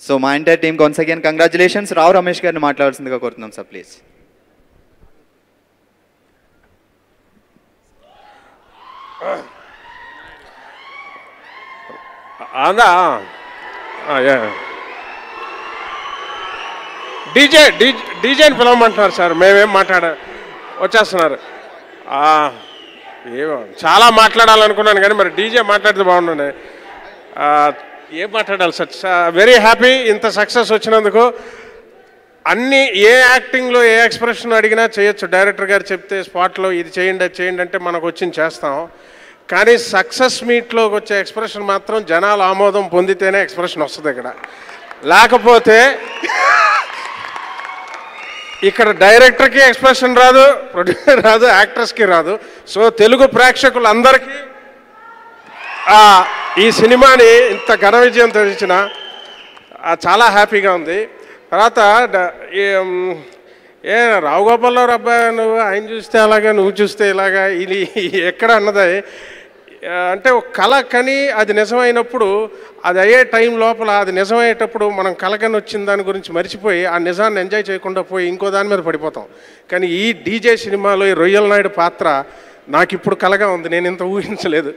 So మా entire team once again congratulations. Rao Ramesh గారిని మాట్లాడాల్సిందిగా కోరుతున్నాం సార్ ప్లీజ్. అందా డీజేని పిలవమంటున్నారు సార్. మేమేం వచ్చేస్తున్నారు. ఏమో చాలా మాట్లాడాలనుకున్నాను కానీ మరి డీజే మాట్లాడితే బాగుండే. ఏం మాట్లాడాలి సార్? వెరీ హ్యాపీ ఇంత సక్సెస్ వచ్చినందుకు. అన్నీ ఏ యాక్టింగ్లో ఏ ఎక్స్ప్రెషన్ అడిగినా చేయొచ్చు. డైరెక్టర్ గారు చెప్తే స్పాట్లో ఇది చేయండి అది చేయండి అంటే మనకు వచ్చింది చేస్తాం. కానీ సక్సెస్ మీట్లోకి వచ్చే ఎక్స్ప్రెషన్ మాత్రం జనాల ఆమోదం పొందితేనే ఎక్స్ప్రెషన్ వస్తుంది. ఇక్కడ లేకపోతే ఇక్కడ డైరెక్టర్కి ఎక్స్ప్రెషన్ రాదు, ప్రొడ్యూసర్ రాదు, యాక్టర్స్కి రాదు. సో తెలుగు ప్రేక్షకులందరికీ ఈ సినిమాని ఇంత ఘన విజయం తెచ్చిన చాలా హ్యాపీగా ఉంది. తర్వాత రావు గోపాలరావు అబ్బాయి నువ్వు ఆయన చూస్తే అలాగా నువ్వు చూస్తే ఇలాగా ఇది ఎక్కడ అన్నది అంటే ఒక కళ కని అది నిజమైనప్పుడు అది అయ్యే టైం లోపల అది నిజమయ్యేటప్పుడు మనం కలకని వచ్చిన దాని గురించి మర్చిపోయి ఆ నిజాన్ని ఎంజాయ్ చేయకుండా పోయి ఇంకో దాని మీద పడిపోతాం. కానీ ఈ డీజే సినిమాలో ఈ రొయ్యల నాయుడు పాత్ర నాకు ఇప్పుడు కలగా ఉంది. నేను ఇంత ఊహించలేదు.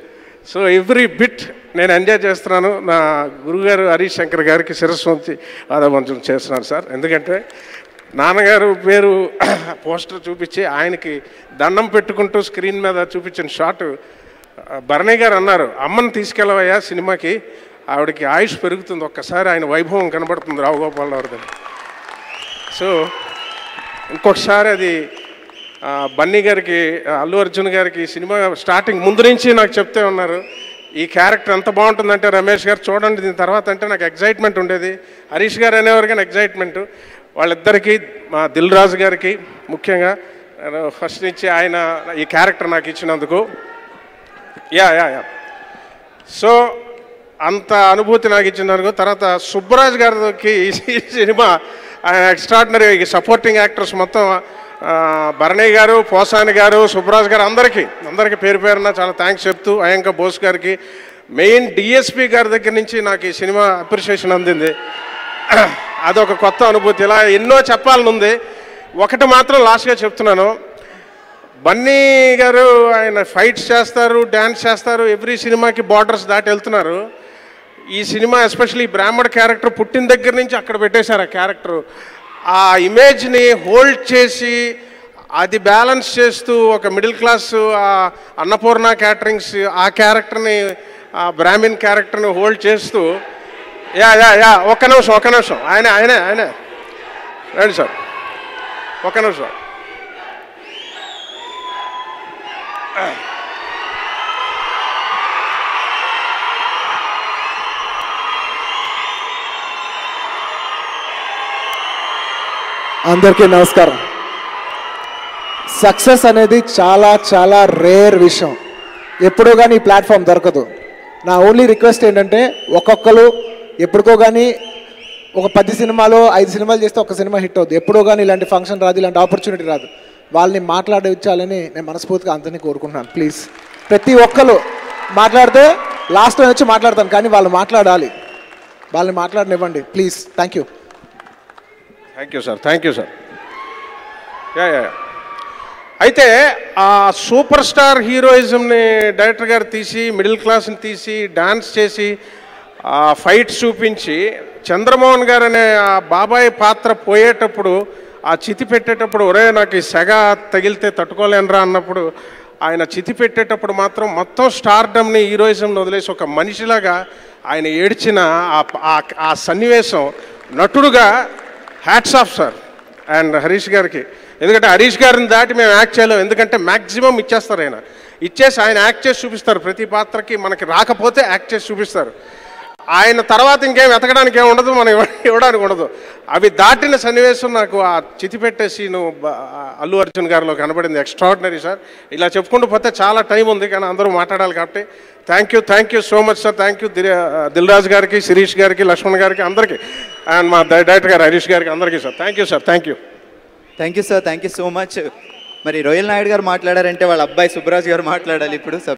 సో ఎవ్రీ బిట్ నేను ఎంజాయ్ చేస్తున్నాను. నా గురుగారు హరీష్ శంకర్ గారికి శిరస్సు వంచి ఆదమంచం చేస్తున్నాను సార్. ఎందుకంటే నాన్నగారు పేరు పోస్టర్ చూపించి ఆయనకి దండం పెట్టుకుంటూ స్క్రీన్ మీద చూపించిన షాట్ భరణి గారు అన్నారు, అమ్మని తీసుకెళ్ళవయ్యా సినిమాకి, ఆవిడకి ఆయుష్ పెరుగుతుంది, ఒక్కసారి ఆయన వైభవం కనబడుతుంది రావు గోపాలరావు గారు. సో ఇంకొకసారి అది బన్నీ గారికి అల్లు అర్జున్ గారికి సినిమా స్టార్టింగ్ ముందు నుంచి నాకు చెప్తే ఉన్నారు ఈ క్యారెక్టర్ ఎంత బాగుంటుందంటే రమేష్ గారు చూడండి దీని తర్వాత అంటే నాకు ఎగ్జైట్మెంట్ ఉండేది. హరీష్ గారు అనేవారు కానీ ఎగ్జైట్మెంట్. వాళ్ళిద్దరికీ మా దిల్ రాజు గారికి ముఖ్యంగా ఫస్ట్ నుంచి ఆయన ఈ క్యారెక్టర్ నాకు ఇచ్చినందుకు యా సో అంత అనుభూతి నాకు ఇచ్చినందుకు. తర్వాత సుబ్బరాజ్ గారికి ఈ సినిమా ఎక్స్ట్రాడినరీ సపోర్టింగ్ యాక్టర్స్ మొత్తం భరణి గారు, పోసాని గారు, సుబ్బరాజ్ గారు అందరికీ పేరు పేరున చాలా థ్యాంక్స్ చెప్తూ అయంక బోస్ గారికి మెయిన్ డిఎస్పి గారి దగ్గర నుంచి నాకు ఈ సినిమా అప్రిషియేషన్ అందింది. అదొక కొత్త అనుభూతి. ఇలా ఎన్నో చెప్పాలని ఉంది. ఒకటి మాత్రం లాస్ట్గా చెప్తున్నాను, బన్నీ గారు ఆయన ఫైట్స్ చేస్తారు, డ్యాన్స్ చేస్తారు, ఎవ్రీ సినిమాకి బార్డర్స్ దాటి వెళ్తున్నారు. ఈ సినిమా ఎస్పెషల్లీ బ్రాహ్మణ క్యారెక్టర్ పుట్టిన దగ్గర నుంచి అక్కడ పెట్టేశారు. ఆ క్యారెక్టర్ ఆ ఇమేజ్ని హోల్డ్ చేసి అది బ్యాలెన్స్ చేస్తూ ఒక మిడిల్ క్లాస్ అన్నపూర్ణ క్యాటరింగ్స్ ఆ క్యారెక్టర్ని బ్రాహ్మిన్ క్యారెక్టర్ని హోల్డ్ చేస్తూ యా ఒక్క నిమిషం ఆయన రండి సార్ ఒక్క నిమిషం. అందరికీ నమస్కారం. సక్సెస్ అనేది చాలా చాలా రేర్ విషయం. ఎప్పుడో కానీ ఈ ప్లాట్ఫామ్ దొరకదు. నా ఓన్లీ రిక్వెస్ట్ ఏంటంటే ఒక్కొక్కరు ఎప్పుడుకో కానీ ఒక 10 సినిమాలు 5 సినిమాలు చేస్తే ఒక సినిమా హిట్ అవుతుంది. ఎప్పుడో కానీ ఇలాంటి ఫంక్షన్ రాదు, ఇలాంటి ఆపర్చునిటీ రాదు. వాళ్ళని మాట్లాడించాలని నేను మనస్ఫూర్తిగా అందరినీ కోరుకుంటున్నాను. ప్లీజ్ ప్రతి ఒక్కరు మాట్లాడితే లాస్ట్ టైం వచ్చి మాట్లాడతాను, కానీ వాళ్ళు మాట్లాడాలి. వాళ్ళని మాట్లాడనివ్వండి ప్లీజ్. Thank you sir. అయితే ఆ సూపర్ స్టార్ హీరోయిజంని డైరెక్టర్ గారు తీసి మిడిల్ క్లాస్ని తీసి డాన్స్ చేసి ఫైట్స్ చూపించి చంద్రమోహన్ గారు అనే ఆ బాబాయ్ పాత్ర పోయేటప్పుడు ఆ చితి పెట్టేటప్పుడు ఒరే నాకు ఈ సెగ తగిలితే తట్టుకోలేనరా అన్నప్పుడు ఆయన చితి పెట్టేటప్పుడు మాత్రం మొత్తం స్టార్డమ్ని హీరోయిజంని వదిలేసి ఒక మనిషిలాగా ఆయన ఏడ్చిన ఆ సన్నివేశం నటుడుగా hats off sir and Harish గారికి. ఎందుకంటే హరీష్ గారిని దాటి మేము యాక్ట్ చేయలేము. ఎందుకంటే మ్యాక్సిమం ఇచ్చేస్తారు. ఇచ్చేసి ఆయన యాక్ట్ చేసి చూపిస్తారు. ప్రతి పాత్రకి మనకి రాకపోతే యాక్ట్ చేసి చూపిస్తారు. ఆయన తర్వాత ఇంకేం వెతకడానికి ఏమి ఉండదు, మనం ఇవ్వడానికి ఉండదు. అవి దాటిన సన్నివేశం నాకు ఆ చితి పెట్టే సీను అల్లు అర్జున్ గారిలో కనబడింది. Extraordinary sir. ఇలా చెప్పుకుంటూ పోతే చాలా టైం ఉంది, కానీ అందరూ మాట్లాడాలి కాబట్టి thank you so much sir. Thank you Dil Raju గారికి, శిరీష్ గారికి, లక్ష్మణ్ గారికి, అందరికీ, అండ్ మా డైరెక్టర్ గారు హరీష్ గారికి అందరికీ sir thank you sir. Thank you sir. Thank you so much. మరి రొయ్యల నాయుడు గారు మాట్లాడారంటే వాళ్ళ అబ్బాయి సుబ్బరాజ్ గారు మాట్లాడాలి ఇప్పుడు.